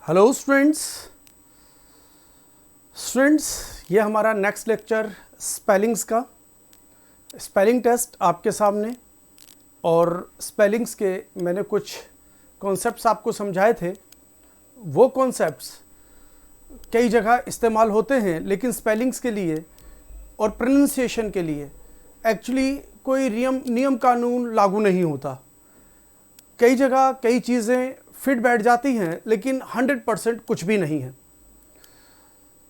Hello students, ये हमारा next lecture spellings का। स्पेलिंग टेस्ट आपके सामने, और स्पेलिंग्स के मैंने कुछ कॉन्सेप्ट्स आपको समझाए थे। वो कॉन्सेप्ट्स कई जगह इस्तेमाल होते हैं, लेकिन स्पेलिंग्स के लिए और प्रोनाउंसिएशन के लिए एक्चुअली कोई नियम कानून लागू नहीं होता। कई जगह कई चीज़ें फिट बैठ जाती हैं, लेकिन 100% कुछ भी नहीं है।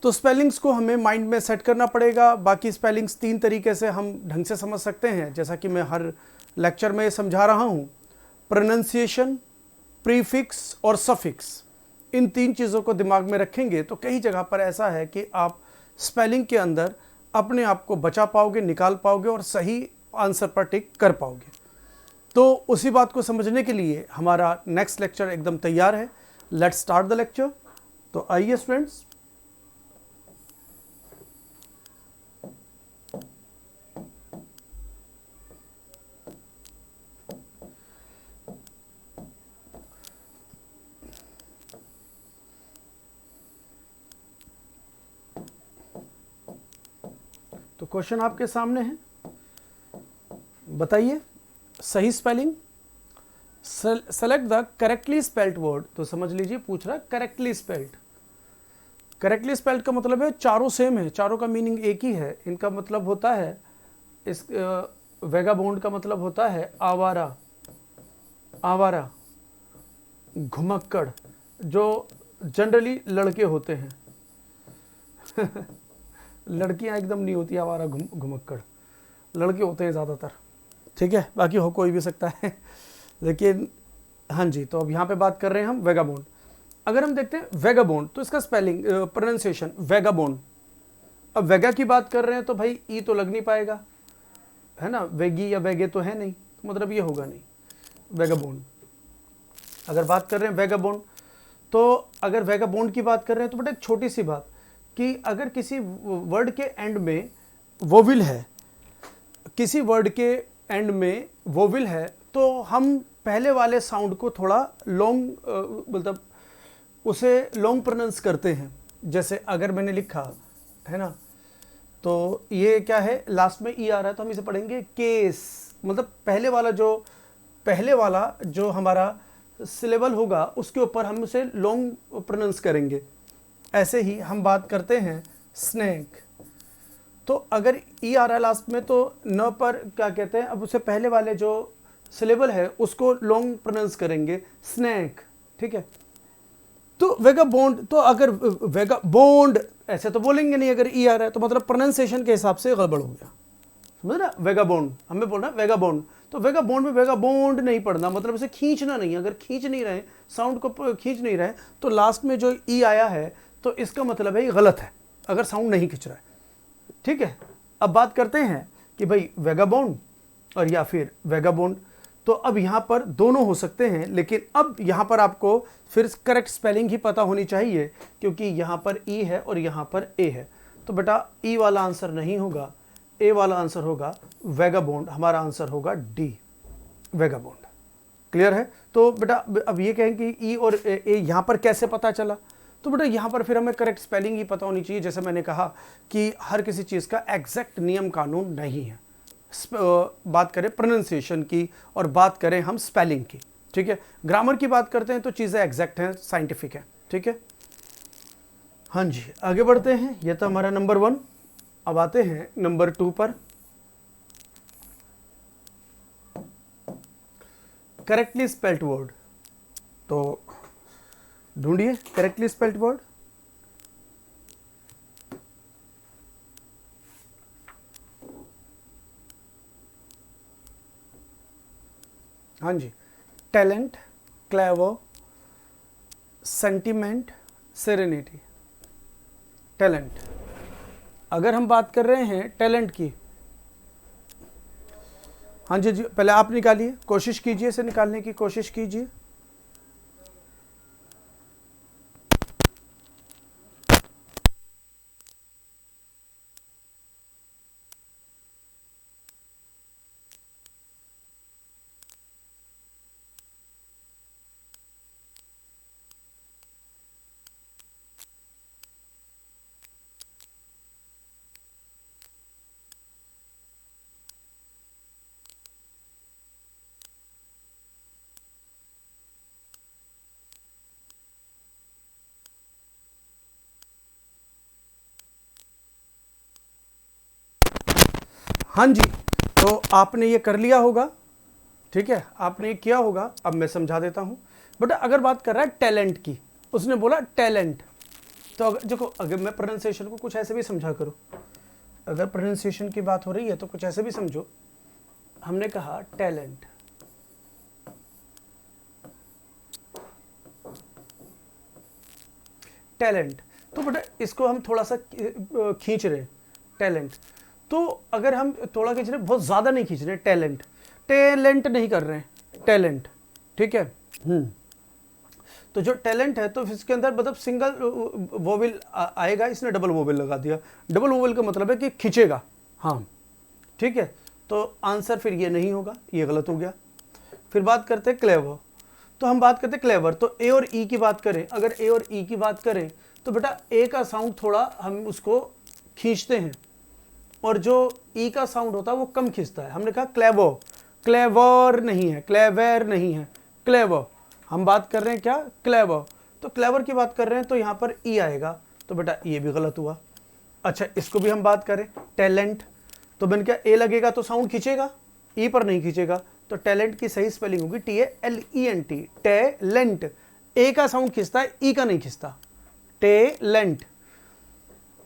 तो स्पेलिंग्स को हमें माइंड में सेट करना पड़ेगा। बाकी स्पेलिंग्स 3 तरीके से हम ढंग से समझ सकते हैं, जैसा कि मैं हर लेक्चर में समझा रहा हूँ। प्रोनाउंसिएशन, प्रीफिक्स और सफिक्स, इन 3 चीज़ों को दिमाग में रखेंगे तो कई जगह पर ऐसा है कि आप स्पेलिंग के अंदर अपने आप को बचा पाओगे, निकाल पाओगे और सही आंसर पर टिक कर पाओगे। तो उसी बात को समझने के लिए हमारा नेक्स्ट लेक्चर एकदम तैयार है। Let's start the lecture. तो आइए स्टूडेंट्स, तो क्वेश्चन आपके सामने है। बताइए सही spelling. Select the correctly spelled word. तो समझ लीजिए, पूछ रहा है करेक्टली स्पेल्ड। करेक्टली स्पेल्ड का मतलब है चारों सेम है, चारों का मीनिंग एक ही है। इनका मतलब होता है, इस वेगाबोंड का मतलब होता है आवारा, आवारा, घुमक्कड़, जो जनरली लड़के होते हैं। लड़कियां एकदम नहीं होती आवारा घुमक्कड़, लड़के होते हैं ज़्यादातर। ठीक है, बाकी हो कोई भी सकता है। लेकिन हाँ जी, तो अब यहाँ पे बात कर रहे हैं हम वेगाबोंड। अगर हम देखते हैं वेगाबोंड, तो इसका स्पेलिंग प्रोनाउंसिएशन वेगाबोंड। अब वेगा की बात कर रहे हैं तो भाई ई तो लग नहीं पाएगा, है ना। वेगी या वेगे तो है नहीं, तो मतलब ये होगा नहीं वेगाबोंड। अगर बात कर रहे हैं वेगाबोंड, तो अगर वेगाबोंड की बात कर रहे हैं तो बेटा एक छोटी सी बात, कि अगर किसी वर्ड के एंड में वोविल है, किसी वर्ड के एंड में वोविल है, तो हम पहले वाले साउंड को थोड़ा लॉन्ग, मतलब उसे लॉन्ग प्रोनाउंस करते हैं। जैसे अगर मैंने लिखा है ना, तो ये क्या है, लास्ट में ई आ रहा है तो हम इसे पढ़ेंगे केस। मतलब पहले वाला जो हमारा सिलेबल होगा उसके ऊपर हम उसे लॉन्ग प्रोनाउंस करेंगे। ऐसे ही हम बात करते हैं स्नैक। तो अगर ई आ रहा है लास्ट में, तो न पर क्या कहते हैं, अब उसे पहले वाले जो सिलेबल है उसको लॉन्ग प्रोनाउंस करेंगे स्नैक। ठीक है, तो वेगाबोंड, तो अगर वेगाबोंड ऐसे तो बोलेंगे नहीं, अगर ई आ रहा है तो मतलब प्रोनाउंसिएशन के हिसाब से गड़बड़ हो गया, समझ रहा। वेगाबोंड हमें बोलना है वेगाबोंड, तो वेगाबोंड में वेगाबोंड नहीं पढ़ना, मतलब इसे खींचना नहीं। अगर खींच नहीं रहे, साउंड को खींच नहीं रहे, तो लास्ट में जो ई आया है तो इसका मतलब है ये गलत है, अगर साउंड नहीं खींच रहा है। ठीक है, अब बात करते हैं कि भाई वेगाबोंड और या फिर वेगाबोंड। तो अब यहाँ पर दोनों हो सकते हैं, लेकिन अब यहाँ पर आपको फिर करेक्ट स्पेलिंग ही पता होनी चाहिए, क्योंकि यहाँ पर ई है और यहाँ पर ए है। तो बेटा ई वाला आंसर नहीं होगा, ए वाला आंसर होगा वेगाबोंड। हमारा आंसर होगा डी, वेगाबोंड। क्लियर है। तो बेटा अब ये कहें कि ई और ए यहाँ पर कैसे पता चला, तो बेटा यहाँ पर फिर हमें करेक्ट स्पेलिंग ही पता होनी चाहिए। जैसे मैंने कहा कि हर किसी चीज़ का एग्जैक्ट नियम कानून नहीं है। बात करें प्रोनाउंसिएशन की और बात करें हम स्पेलिंग की, ठीक है। ग्रामर की बात करते हैं तो चीज़ें एग्जैक्ट हैं, साइंटिफिक हैं। ठीक है, हाँ जी, आगे बढ़ते हैं। यह तो हमारा नंबर 1। अब आते हैं नंबर 2 पर। Correctly spelled word. तो ढूंढिए करेक्टली स्पेल्ड वर्ड। हाँ जी, talent, clever, sentiment, serenity. Talent, अगर हम बात कर रहे हैं टैलेंट की, हाँ जी जी, पहले आप निकालिए, कोशिश कीजिए, इसे निकालने की कोशिश कीजिए। हाँ जी, तो आपने ये कर लिया होगा, ठीक है, आपने ये किया होगा। अब मैं समझा देता हूँ। बट अगर बात कर रहा है टैलेंट की, उसने बोला टैलेंट, तो अगर देखो, अगर मैं प्रोनाउंसिएशन को कुछ ऐसे भी समझा करूँ, अगर प्रोनाउंसिएशन की बात हो रही है तो कुछ ऐसे भी समझो। हमने कहा टैलेंट, टैलेंट, तो बेटा इसको हम थोड़ा सा खींच रहे हैं, टैलेंट। तो अगर हम थोड़ा खींच रहे हैं, बहुत ज़्यादा नहीं खींच रहे, टैलेंट, टैलेंट नहीं कर रहे हैं, टैलेंट, ठीक है। तो जो टैलेंट है तो इसके अंदर मतलब सिंगल वोवेल आएगा, इसने डबल वोवेल लगा दिया। डबल वोवेल का मतलब है कि खींचेगा, हाँ, ठीक है। तो आंसर फिर ये नहीं होगा, ये गलत हो गया। फिर बात करते हैं क्लेवर, तो हम बात करते हैं क्लेवर, तो ए और ई की बात करें, अगर ए और ई की बात करें तो बेटा ए का साउंड थोड़ा हम उसको खींचते हैं, और जो ई का साउंड होता है वो कम खींचता है। हमने कहा क्लेवो, क्लेवर नहीं है, क्लेवर नहीं है, क्लेवर। हम बात कर रहे हैं क्या, क्लेवर। तो क्लेवर की बात कर रहे हैं तो यहाँ पर ई आएगा, तो बेटा ये भी गलत हुआ। अच्छा, इसको भी हम बात करें टैलेंट, तो मैंने क्या ए लगेगा तो साउंड खींचेगा, ई पर नहीं खींचेगा, तो टैलेंट की सही स्पेलिंग होगी TALENT, टैलेंट। ए का साउंड खींचता है, ई का नहीं खींचता, टैलेंट।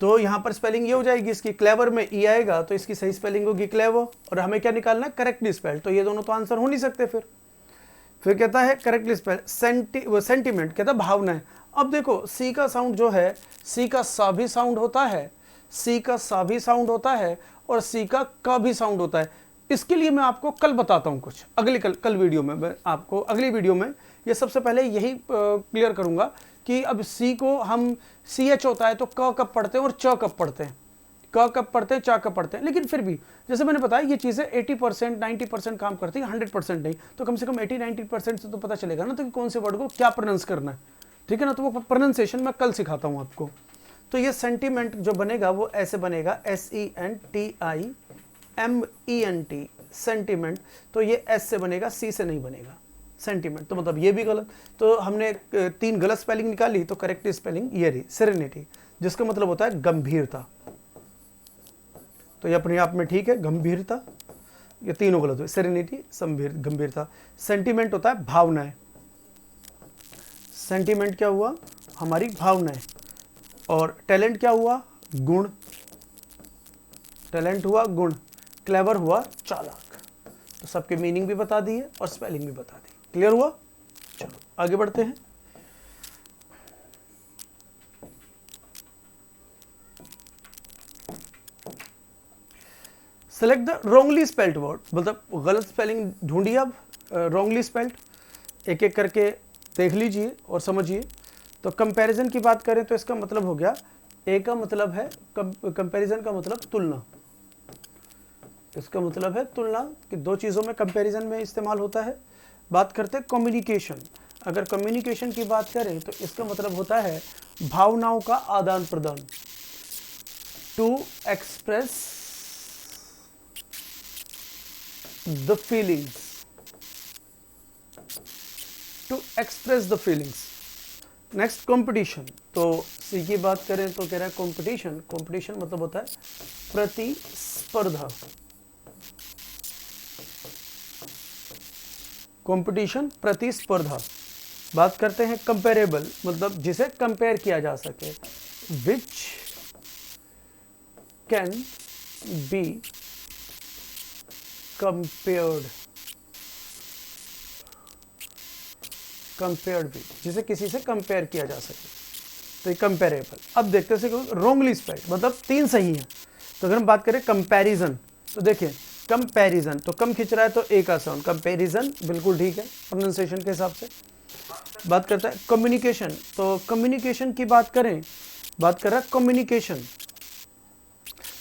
तो यहां पर स्पेलिंग ये हो जाएगी इसकी, क्लेवर में ई आएगा तो इसकी सही स्पेलिंग होगी क्लेवर, और हमें क्या निकालना है, करेक्टली स्पेल्ड। तो ये दोनों तो आंसर हो नहीं सकते। फिर कहता है करेक्टली स्पेल्ड सेंटिमेंट, कहता है भावनाएं। अब देखो सी का साउंड जो है, सी का सा भी साउंड होता है, सी का सा भी साउंड होता है, और सी का भी साउंड होता है। इसके लिए मैं आपको कल बताता हूं कुछ, अगली कल वीडियो में मैं आपको अगली वीडियो में ये सबसे पहले यही क्लियर करूंगा कि अब सी को हम CH होता है तो क कब पढ़ते हैं और च कब पढ़ते हैं, क कब पढ़ते हैं, चा कब पढ़ते हैं। लेकिन फिर भी जैसे मैंने बताया ये चीज़ें 80% 90% काम करती है, 100% नहीं। तो कम से कम 80-90% से तो पता चलेगा ना, तो कि कौन से वर्ड को क्या प्रोनाउंस करना है, ठीक है ना। तो वो प्रोनाउंसिएशन मैं कल सिखाता हूँ आपको। तो ये सेंटीमेंट जो बनेगा वो ऐसे बनेगा, SENTIMENT, सेंटीमेंट। तो ये S से बनेगा, C से नहीं बनेगा, सेंटीमेंट। तो मतलब ये भी गलत। तो हमने 3 गलत स्पेलिंग निकाली, तो करेक्ट स्पेलिंग ये रही, सेरेनिटी, जिसका मतलब होता है गंभीरता। तो ये अपने आप में ठीक है, गंभीरता। ये तीनों गलत हुए, सेरेनिटी, गंभीरता। सेंटीमेंट होता है भावनाएं, सेंटीमेंट क्या हुआ, हमारी भावनाएं। और टैलेंट क्या हुआ, गुण, टैलेंट हुआ गुण। क्लेवर हुआ चालाक। तो सबके मीनिंग भी बता दिए और स्पेलिंग भी बता दी। क्लियर हुआ? चलो आगे बढ़ते हैं। Select the wrongly spelled word, मतलब गलत स्पेलिंग ढूंढिए। अब रॉन्गली स्पेल्ड एक एक करके देख लीजिए और समझिए। तो कंपैरिजन की बात करें तो इसका मतलब हो गया, ए का मतलब है कंपैरिजन का मतलब तुलना। इसका मतलब है तुलना, कि दो चीज़ों में कंपैरिजन में इस्तेमाल होता है। बात करते हैं कम्युनिकेशन। अगर कम्युनिकेशन की बात करें तो इसका मतलब होता है भावनाओं का आदान प्रदान, to express the feelings, to express the feelings. Next competition. तो सी की बात करें तो कह रहा है कंपटीशन, कंपटीशन मतलब होता है प्रतिस्पर्धा। कंपटीशन प्रतिस्पर्धा। बात करते हैं कंपेरेबल, मतलब जिसे कंपेयर किया जा सके, which can be compared, compared भी, जिसे किसी से कंपेयर किया जा सके, तो ये कंपेरेबल। अब देखते हैं रॉन्गली स्पेल्ड, मतलब 3 सही है। तो अगर हम बात करें कंपैरिजन, तो देखिए कंपैरिजन, तो कम खिंच रहा है तो ए का साउंड, कंपैरिजन बिल्कुल ठीक है प्रोनाउंसिएशन के हिसाब से। बात करता है कम्युनिकेशन, तो कम्युनिकेशन की बात करें, बात कर रहा है कम्युनिकेशन,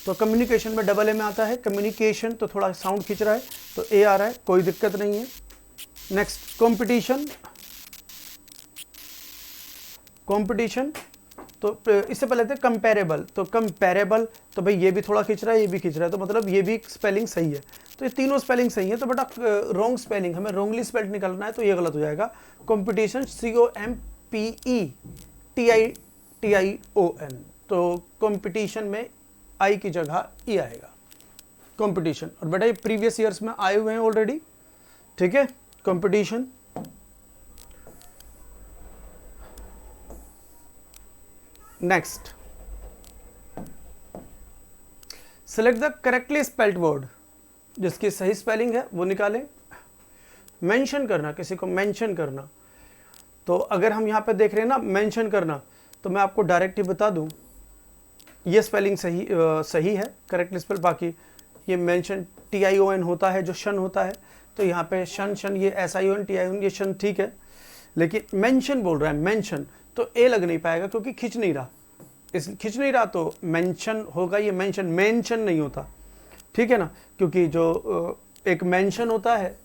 तो कम्युनिकेशन में डबल ए में आता है कम्युनिकेशन, तो थोड़ा साउंड खिंच रहा है तो ए आ रहा है, कोई दिक्कत नहीं है। नेक्स्ट कंपटीशन, कंपटीशन, तो इससे पहले थे कंपेरेबल, तो कंपेरेबल, तो भाई ये भी थोड़ा खिंच रहा है, ये भी खिंच रहा है, तो मतलब ये भी स्पेलिंग सही है। तो ये तीनों स्पेलिंग सही है। तो बेटा रॉन्ग स्पेलिंग, हमें रॉन्गली स्पेल्ड निकालना है, तो ये गलत हो जाएगा। कंपटीशन COMPETITION, तो कंपटीशन में आई की जगह ई आएगा। कंपटीशन, और बेटा ये प्रीवियस ईयर्स में आए हुए हैं ऑलरेडी, ठीक है, competition. Next, select the correctly spelled word, जिसकी सही स्पेलिंग है वो निकालें। मेंशन करना, किसी को मेंशन करना, तो अगर हम यहाँ पे देख रहे हैं ना मेंशन करना, तो मैं आपको डायरेक्ट ही बता दूं ये स्पेलिंग सही है, करेक्टली स्पेल। बाकी ये मेंशन TION होता है जो शन होता है, तो यहाँ पे शन ये SION TION ये शन ठीक है, लेकिन मेंशन बोल रहा है मेंशन, तो ए लग नहीं पाएगा क्योंकि खिंच नहीं रहा, तो मेंशन होगा, ये मेंशन नहीं होता, ठीक है ना, क्योंकि जो एक मेंशन होता है,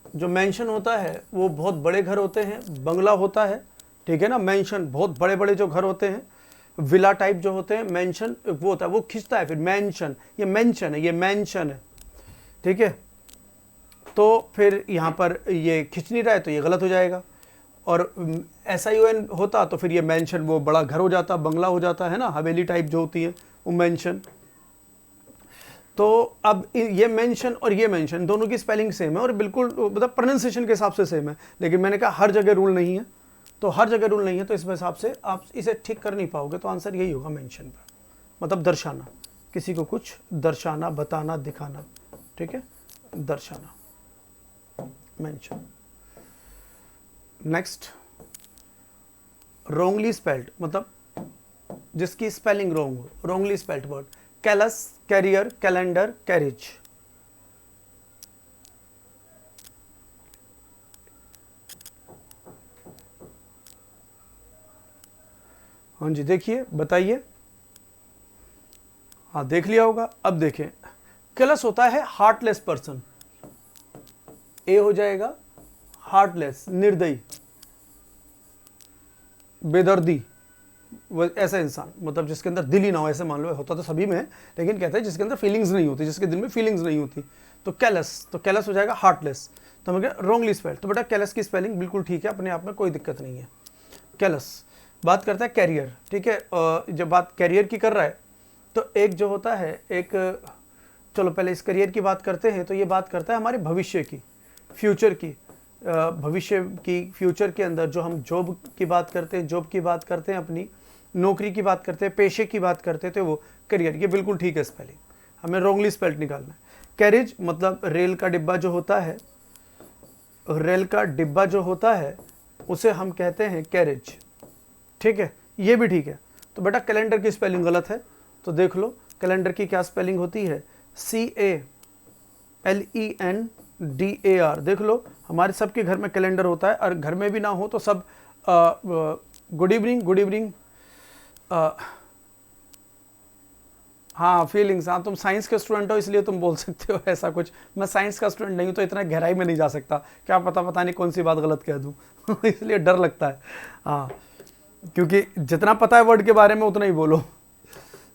जो मेंशन होता है वो बहुत बड़े घर होते हैं, बंगला होता है, ठीक है ना, मेंशन बहुत बड़े बड़े जो घर होते हैं, विला टाइप जो होते हैं, मेंशन वो होता है, वो खिंचता है, फिर मेंशन, ये मेंशन है, ठीक है। तो फिर यहाँ पर ये खिंच नहीं रहा है तो ये गलत हो जाएगा, और SION होता तो फिर ये मेंशन वो बड़ा घर हो जाता, बंगला हो जाता है ना, हवेली टाइप जो होती है वो मेंशन। तो अब ये मेंशन और ये मेंशन दोनों की स्पेलिंग सेम है और बिल्कुल मतलब प्रोनाउंसिएशन के हिसाब से सेम है, लेकिन मैंने कहा हर जगह रूल नहीं है, तो हर जगह रूल नहीं है, तो इस हिसाब से आप इसे ठीक कर नहीं पाओगे, तो आंसर यही होगा मेंशन पर, मतलब दर्शाना, किसी को कुछ दर्शाना, बताना, दिखाना, ठीक है, दर्शाना, मेंशन। नेक्स्ट, रॉन्गली स्पेल्ड, मतलब जिसकी स्पेलिंग रॉन्ग हो, wrongly spelled word, callous, carrier, calendar, carriage. हाँ जी, देखिए, बताइए। हाँ, देख लिया होगा। अब देखें, कैलस होता है हार्टलेस पर्सन, ए हो जाएगा हार्टलेस, निर्दयी, बेदर्दी, वो ऐसा इंसान, मतलब जिसके अंदर दिल ही ना हो, ऐसे मान लो, होता तो सभी में है, लेकिन कहते हैं जिसके अंदर फीलिंग्स नहीं होती, जिसके दिल में फीलिंग्स नहीं होती, तो कैलस हो जाएगा हार्टलेस। तो हम कहें रॉन्गली स्पेल्ड, तो बेटा कैलस की स्पेलिंग बिल्कुल ठीक है, अपने आप में कोई दिक्कत नहीं है, कैलस। बात करता है कैरियर, ठीक है, जब बात कैरियर की कर रहा है, तो एक जो होता है, एक, चलो पहले इस करियर की बात करते हैं, तो ये बात करता है हमारे भविष्य की, फ्यूचर की, भविष्य की, फ्यूचर के अंदर जो हम जॉब की बात करते हैं, जॉब की बात करते हैं, अपनी नौकरी की बात करते हैं, पेशे की बात करते हैं, तो वो करियर, ये बिल्कुल ठीक है स्पेलिंग, हमें रॉन्गली स्पेल्ड निकालना है। कैरिज मतलब रेल का डिब्बा जो होता है, रेल का डिब्बा जो होता है उसे हम कहते हैं कैरिज, ठीक है, ये भी ठीक है। तो बेटा कैलेंडर की स्पेलिंग गलत है, तो देख लो कैलेंडर की क्या स्पेलिंग होती है, CALENDAR। देख लो, हमारे सबके घर में कैलेंडर होता है, और घर में भी ना हो तो सब गुड इवनिंग, हाँ फीलिंग्स, हाँ तुम साइंस के स्टूडेंट हो इसलिए तुम बोल सकते हो ऐसा कुछ, मैं साइंस का स्टूडेंट नहीं हूँ तो इतना गहराई में नहीं जा सकता, क्या पता नहीं कौन सी बात गलत कह दूँ इसलिए डर लगता है, हाँ, क्योंकि जितना पता है वर्ड के बारे में उतना ही बोलो।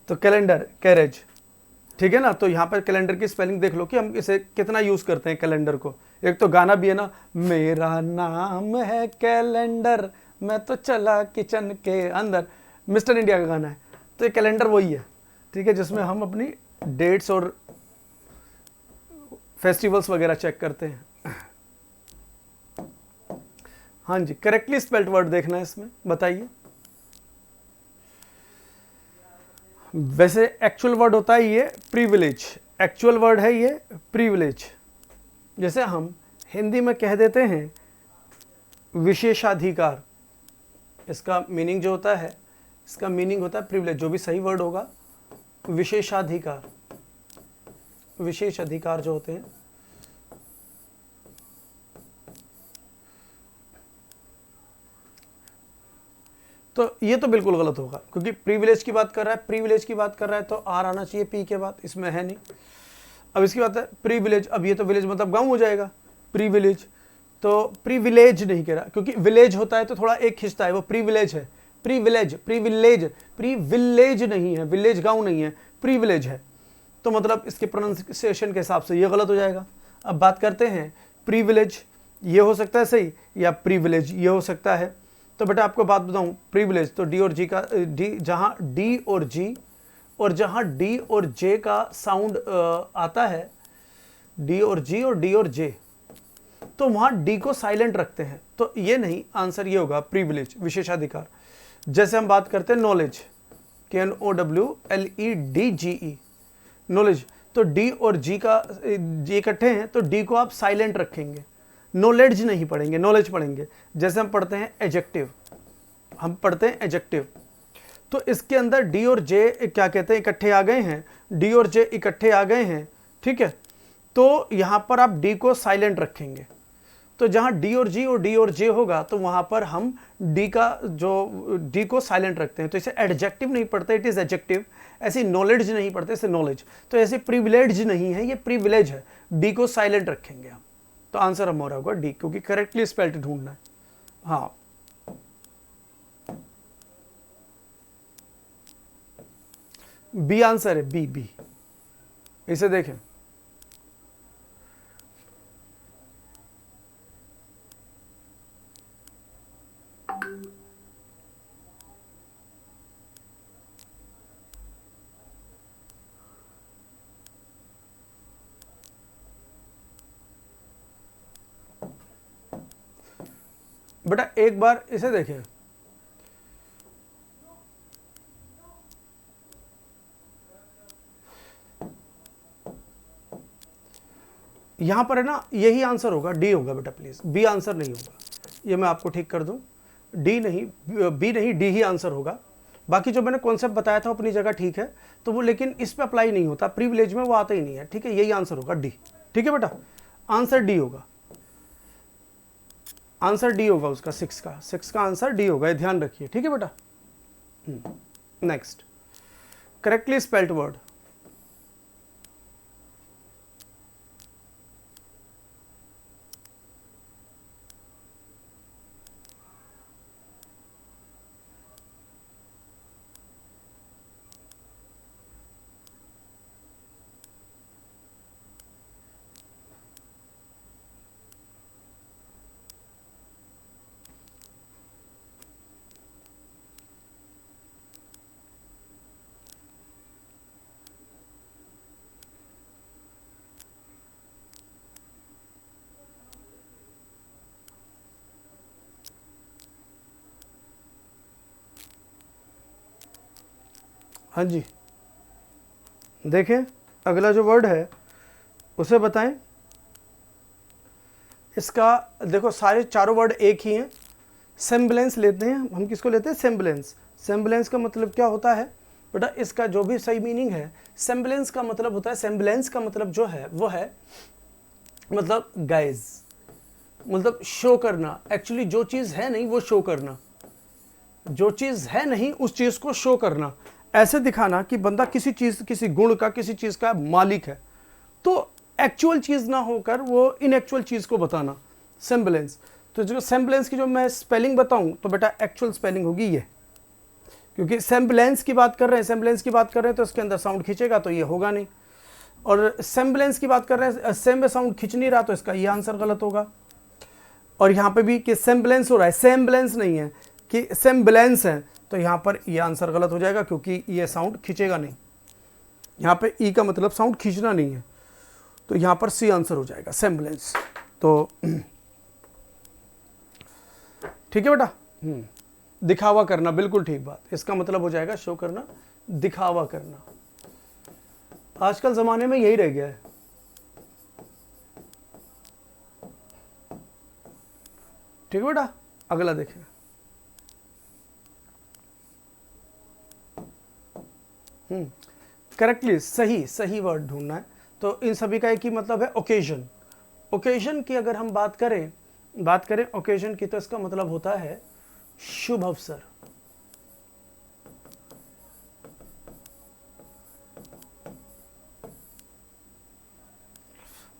तो कैलेंडर, कैरेज, ठीक है ना। तो यहाँ पर कैलेंडर की स्पेलिंग देख लो कि हम इसे कितना यूज़ करते हैं कैलेंडर को। एक तो गाना भी है ना, मेरा नाम है कैलेंडर, मैं तो चला किचन के अंदर, मिस्टर इंडिया का गाना है। तो ये कैलेंडर वही है, ठीक है, जिसमें हम अपनी डेट्स और फेस्टिवल्स वगैरह चेक करते हैं। हाँ जी, करेक्टली स्पेल्ड वर्ड देखना है इसमें, बताइए। वैसे एक्चुअल वर्ड होता है ये प्रिविलेज, एक्चुअल वर्ड है ये प्रिविलेज। जैसे हम हिंदी में कह देते हैं विशेषाधिकार, इसका मीनिंग जो होता है, इसका मीनिंग होता है प्रिविलेज, जो भी सही वर्ड होगा विशेषाधिकार, विशेष अधिकार जो होते हैं। तो ये तो बिल्कुल गलत होगा, क्योंकि प्रिविलेज की बात कर रहा है, प्रिविलेज की बात कर रहा है तो आर आना चाहिए पी के बाद, इसमें है नहीं। अब इसकी बात है प्रिविलेज, अब ये तो विलेज मतलब गांव हो जाएगा, प्रिविलेज, तो प्रिविलेज नहीं कह रहा, क्योंकि विलेज होता है तो थोड़ा एक खिंचता है, वो प्रिविलेज है, प्रिविलेज, प्रिविलेज, प्रिविलेज नहीं है, विलेज गांव नहीं है, प्रिविलेज है, तो मतलब इसके प्रोनाउंसिएशन के हिसाब से ये गलत हो जाएगा। अब बात करते हैं प्रिविलेज, ये हो सकता है सही, या प्रिविलेज ये हो सकता है। तो बेटा आपको बात बताऊं, प्रिविलेज तो डी और जी का, डी, जहां डी और जी और जहां डी और जे का साउंड आता है, डी और जी और डी और जे, तो वहां डी को साइलेंट रखते हैं। तो ये नहीं, आंसर ये होगा प्रिविलेज, विशेषाधिकार। जैसे हम बात करते हैं नॉलेज, KNOWLEDGE, नॉलेज, तो डी और जी का जी इकट्ठे हैं तो डी को आप साइलेंट रखेंगे, नॉलेज नहीं पढ़ेंगे, नॉलेज पढ़ेंगे। जैसे हम पढ़ते हैं एडजेक्टिव, हम पढ़ते हैं एडजेक्टिव, तो इसके अंदर डी और जे क्या कहते हैं, इकट्ठे आ गए हैं, डी और जे इकट्ठे आ गए हैं, ठीक है। तो यहां पर आप डी को साइलेंट रखेंगे। तो जहां डी और जी और डी और जे होगा तो वहां पर हम डी का जो डी को साइलेंट रखते हैं। तो इसे एडजेक्टिव नहीं पढ़ते, इट इज एडजेक्टिव। ऐसी नॉलेज नहीं पढ़ते, इसे नॉलेज। तो ऐसे प्रिविलेज नहीं है, ये प्रिविलेज है। डी को साइलेंट रखेंगे हम। तो आंसर हमारा होगा डी, क्योंकि करेक्टली स्पेल्ड ढूंढना है। हाँ, बी आंसर है, बी बी। इसे देखें, बेटा एक बार इसे देखें, यहां पर है ना, यही आंसर होगा, डी होगा बेटा प्लीज, बी आंसर नहीं होगा। ये मैं आपको ठीक कर दूं, डी नहीं, बी नहीं, डी ही आंसर होगा। बाकी जो मैंने कॉन्सेप्ट बताया था अपनी जगह ठीक है, तो वो लेकिन इस पे अप्लाई नहीं होता, प्रिविलेज में वो आता ही नहीं है, ठीक है। यही आंसर होगा, डी। ठीक है बेटा, आंसर डी होगा, आंसर डी होगा उसका, 6 का आंसर डी होगा, ये ध्यान रखिए, ठीक है बेटा। नेक्स्ट, करेक्टली स्पेल्ड वर्ड, हाँ जी, देखें अगला जो वर्ड है उसे बताएं। इसका देखो, सारे चारों वर्ड एक ही हैं। सेम्बलेंस लेते हैं हम, किसको लेते हैं, सेम्बलेंस। सेम्बलेंस का मतलब क्या होता है बेटा, इसका जो भी सही मीनिंग है, सेम्बलेंस का मतलब होता है, सेम्बलेंस का मतलब जो है वो है मतलब गाइज, मतलब शो करना। एक्चुअली जो चीज है नहीं वो शो करना, जो चीज है नहीं उस चीज को शो करना, ऐसे दिखाना कि बंदा किसी चीज, किसी गुण का, किसी चीज का मालिक है। तो एक्चुअल चीज ना होकर वो इनएक्चुअल चीज को बताना, सेम्बलेंस। तो जो सेम्बलेंस की जो मैं स्पेलिंग बताऊं तो बेटा एक्चुअल स्पेलिंग होगी ये, क्योंकि सेम्बलेंस की बात कर रहे हैं, सेम्बलेंस की बात कर रहे हैं तो इसके अंदर साउंड खींचेगा तो ये होगा नहीं, और सेम्बलेंस की बात कर रहे हैं, सेम में साउंड खींच नहीं रहा तो इसका ये आंसर गलत होगा। और यहाँ पे भी कि सेम्बलेंस हो रहा है, सेम्बलेंस नहीं है, कि सेम्बलेंस है, तो यहाँ पर ये आंसर गलत हो जाएगा, क्योंकि ये साउंड खींचेगा नहीं। यहाँ पे ई का मतलब साउंड खींचना नहीं है, तो यहाँ पर सी आंसर हो जाएगा, सेम्बलेंस। तो ठीक है बेटा, दिखावा करना, बिल्कुल ठीक बात, इसका मतलब हो जाएगा शो करना, दिखावा करना। आजकल जमाने में यही रह गया है। ठीक है बेटा, अगला देखें। करेक्टली सही, सही वर्ड ढूंढना है। तो इन सभी का एक ही मतलब है, ओकेजन। ओकेजन की अगर हम बात करें ओकेजन की, तो इसका मतलब होता है शुभ अवसर।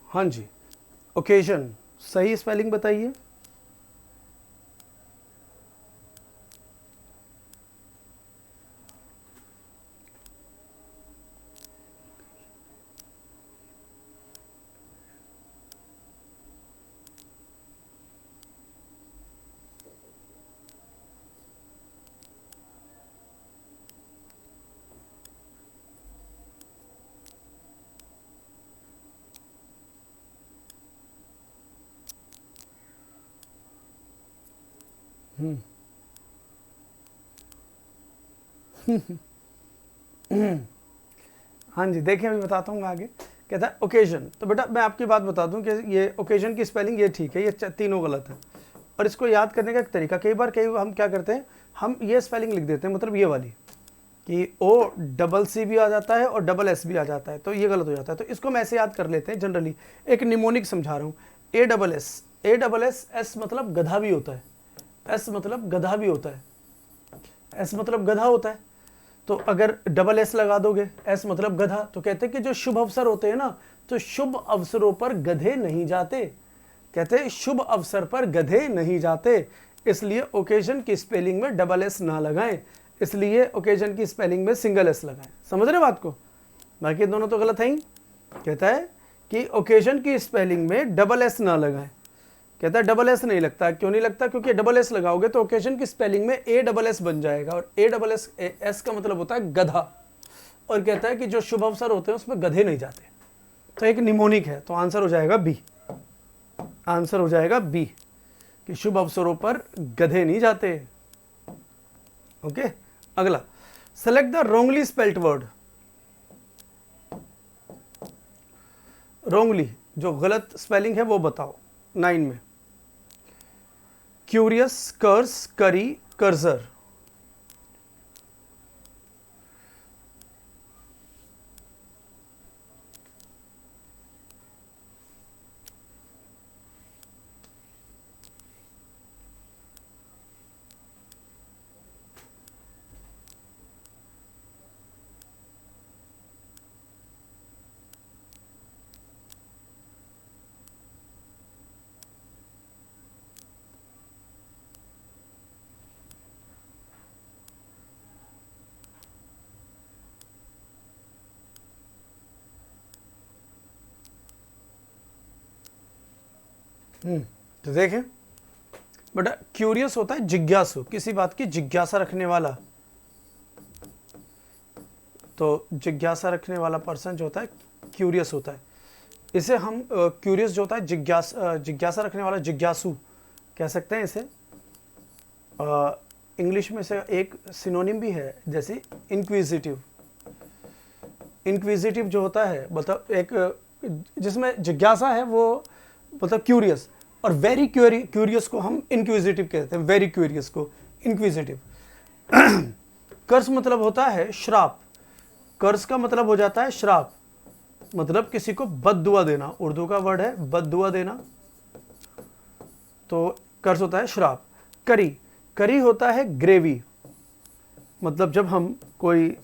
हाँ जी, ओकेजन, सही स्पेलिंग बताइए। हम्म। हाँ जी, देखिए अभी बताता हूँ आगे। कहता है ओकेजन, तो बेटा मैं आपकी बात बता दूं कि ये ओकेजन की स्पेलिंग ये ठीक है, ये तीनों गलत है। और इसको याद करने का एक तरीका, कई बार हम क्या करते हैं, हम ये स्पेलिंग लिख देते हैं, मतलब ये वाली कि ओ डबल सी भी आ जाता है और डबल एस भी आ जाता है, तो ये गलत हो जाता है। तो इसको मैं ऐसे याद कर लेते हैं जनरली, एक निमोनिक समझा रहा हूँ। ए डबल एस, एस मतलब गधा भी होता है, एस मतलब गधा भी होता है, एस मतलब गधा होता है। तो अगर डबल एस लगा दोगे, एस मतलब गधा, तो कहते हैं कि जो शुभ अवसर होते हैं ना, तो शुभ अवसरों पर गधे नहीं जाते। कहते हैं शुभ अवसर पर गधे नहीं जाते, इसलिए ओकेजन की स्पेलिंग में डबल एस ना लगाएं, इसलिए ओकेजन की स्पेलिंग में सिंगल एस लगाएं। समझ रहे बात को? बाकी दोनों तो गलत है ही। कहता है कि ओकेजन की स्पेलिंग में डबल एस ना लगाएं। कहता है डबल एस नहीं लगता, क्यों नहीं लगता? क्योंकि डबल एस लगाओगे तो ओकेजन की स्पेलिंग में ए डबल एस बन जाएगा, और ए डबल एस, एस का मतलब होता है गधा, और कहता है कि जो शुभ अवसर होते हैं उसमें गधे नहीं जाते, तो एक निमोनिक है। तो आंसर हो जाएगा बी, आंसर हो जाएगा बी, कि शुभ अवसरों पर गधे नहीं जाते। ओके, अगला, select the wrongly spelt word. Wrongly जो गलत स्पेलिंग है वो बताओ 9 में। क्यूरियस, कर्स, करी, कर्जर। तो देखें बेटा, क्यूरियस होता है जिज्ञासु, किसी बात की जिज्ञासा रखने वाला। तो जिज्ञासा रखने वाला पर्सन जो होता है क्यूरियस होता है। इसे हम क्यूरियस जो होता है जिज्ञासा रखने वाला, जिज्ञासु कह सकते हैं इसे। इंग्लिश में से एक सिनोनिम भी है, जैसे इंक्विजिटिव। इंक्विजिटिव जो होता है मतलब एक जिसमें जिज्ञासा है, वो मतलब क्यूरियस, और वेरी क्यूरियस को हम इंक्विजिटिव कहते हैं, वेरी क्यूरियस को इंक्विजिटिव। कर्स मतलब होता है श्राप, कर्स का मतलब हो जाता है श्राप, मतलब किसी को बद्दुआ देना, उर्दू का वर्ड है बद्दुआ देना, तो कर्स होता है श्राप। करी, करी होता है ग्रेवी, मतलब जब हम कोई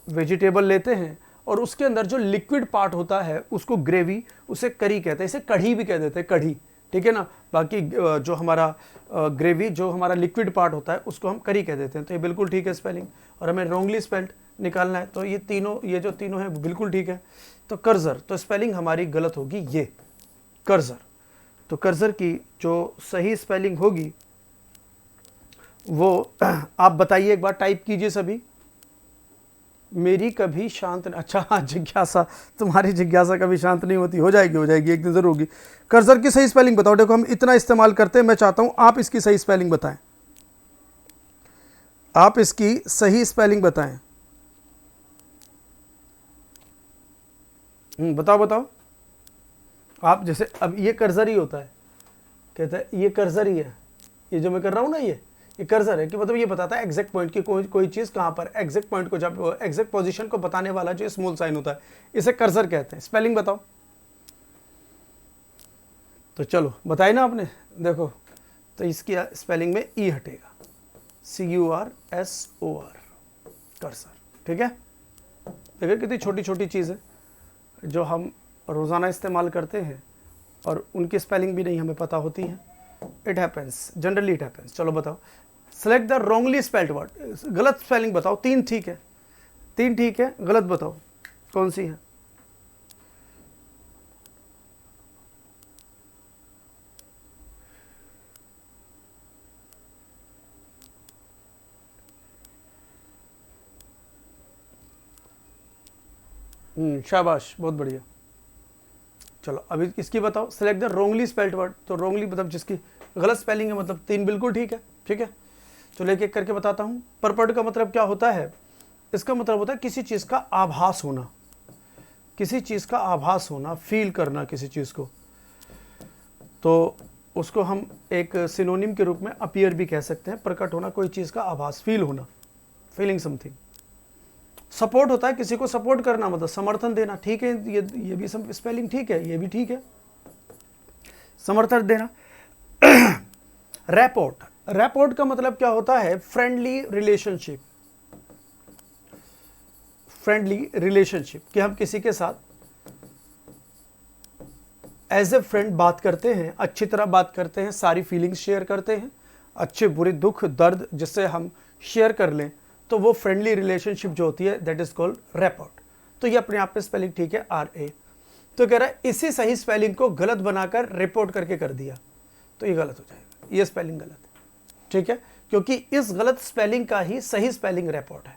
वेजिटेबल लेते हैं और उसके अंदर जो लिक्विड पार्ट होता है उसको ग्रेवी, उसे करी कहते हैं, इसे कढ़ी भी कह देते हैं, कढ़ी, ठीक है ना। बाकी जो हमारा ग्रेवी, जो हमारा लिक्विड पार्ट होता है उसको हम करी कह देते हैं। तो ये बिल्कुल ठीक है स्पेलिंग, और हमें रॉन्गली स्पेल्ड निकालना है, तो ये जो तीनों हैं बिल्कुल ठीक है। तो कर्जर, तो स्पेलिंग हमारी गलत होगी ये कर्जर। तो कर्जर की जो सही स्पेलिंग होगी वो आप बताइए, एक बार टाइप कीजिए सभी। मेरी कभी शांत, अच्छा हाँ, जिज्ञासा, तुम्हारी जिज्ञासा कभी शांत नहीं होती, हो जाएगी एक दिन जरूर होगी। कर्सर की सही स्पेलिंग बताओ। देखो हम इतना इस्तेमाल करते हैं, मैं चाहता हूं आप इसकी सही स्पेलिंग बताएं, आप इसकी सही स्पेलिंग बताएं। बताओ आप। जैसे अब ये कर्सर ही होता है, कहता है ये कर्सर ही है, ये जो मैं कर रहा हूं ना, ये कर्सर है, कि मतलब ये बताता है एग्जैक्ट पॉइंट की कोई चीज़ कहाँ पर, एग्जैक्ट पॉइंट को, जब एग्जैक्ट पोजीशन को बताने वाला जो स्मॉल साइन होता है, इसे कर्सर कहते हैं। स्पेलिंग बताओ। तो चलो बताए ना आपने, देखो तो इसकी स्पेलिंग में ई हटेगा, CURSOR, कर्सर, ठीक है। देखिए कितनी छोटी छोटी चीज़ है जो हम रोज़ाना इस्तेमाल करते हैं और उनकी स्पेलिंग भी नहीं हमें पता होती है। It happens, generally it happens. चलो बताओ, select the wrongly spelled word. गलत स्पेलिंग बताओ, 3 ठीक है, 3 ठीक है, गलत बताओ कौन सी है। शाबाश, बहुत बढ़िया। चलो अभी इसकी बताओ, select the wrongly spelled word. तो रॉन्गली मतलब जिसकी गलत स्पेलिंग है, मतलब 3 बिल्कुल ठीक है, ठीक है, तो एक एक करके बताता हूँ। परपर्ड का मतलब क्या होता है? इसका मतलब होता है किसी चीज़ का आभास होना, किसी चीज़ का आभास होना, फील करना किसी चीज़ को। तो उसको हम एक सिनोनिम के रूप में अपीयर भी कह सकते हैं। प्रकट होना, कोई चीज़ का आभास, फील होना, फीलिंग समथिंग। सपोर्ट होता है किसी को सपोर्ट करना, मतलब समर्थन देना। ठीक है, ये भी स्पेलिंग ठीक है, ये भी ठीक है, समर्थन देना। रैपोर्ट, रैपोर्ट का मतलब क्या होता है? फ्रेंडली रिलेशनशिप, फ्रेंडली रिलेशनशिप, कि हम किसी के साथ एज ए फ्रेंड बात करते हैं, अच्छी तरह बात करते हैं, सारी फीलिंग्स शेयर करते हैं, अच्छे बुरे दुख दर्द जिससे हम शेयर कर लें, तो वो फ्रेंडली रिलेशनशिप जो होती है दैट इज कॉल्ड रैपोर्ट। तो ये अपने आप में स्पेलिंग ठीक है, RA। तो कह रहा है इसी सही स्पेलिंग को गलत बनाकर रिपोर्ट करके कर दिया, तो ये गलत हो जाएगा, ये स्पेलिंग गलत है। ठीक है, क्योंकि इस गलत स्पेलिंग का ही सही स्पेलिंग रैपोर्ट है,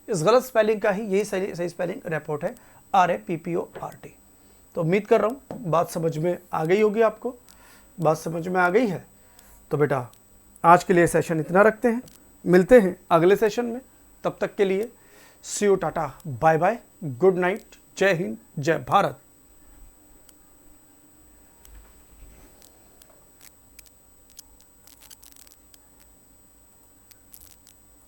इस गलत स्पेलिंग का ही यही सही स्पेलिंग रैपोर्ट है, RAPPORT। तो उम्मीद कर रहा हूँ बात समझ में आ गई होगी आपको। बात समझ में आ गई है तो बेटा आज के लिए सेशन इतना रखते हैं, मिलते हैं अगले सेशन में। तब तक के लिए see you, tata, bye bye, good night, जय हिंद, जय भारत।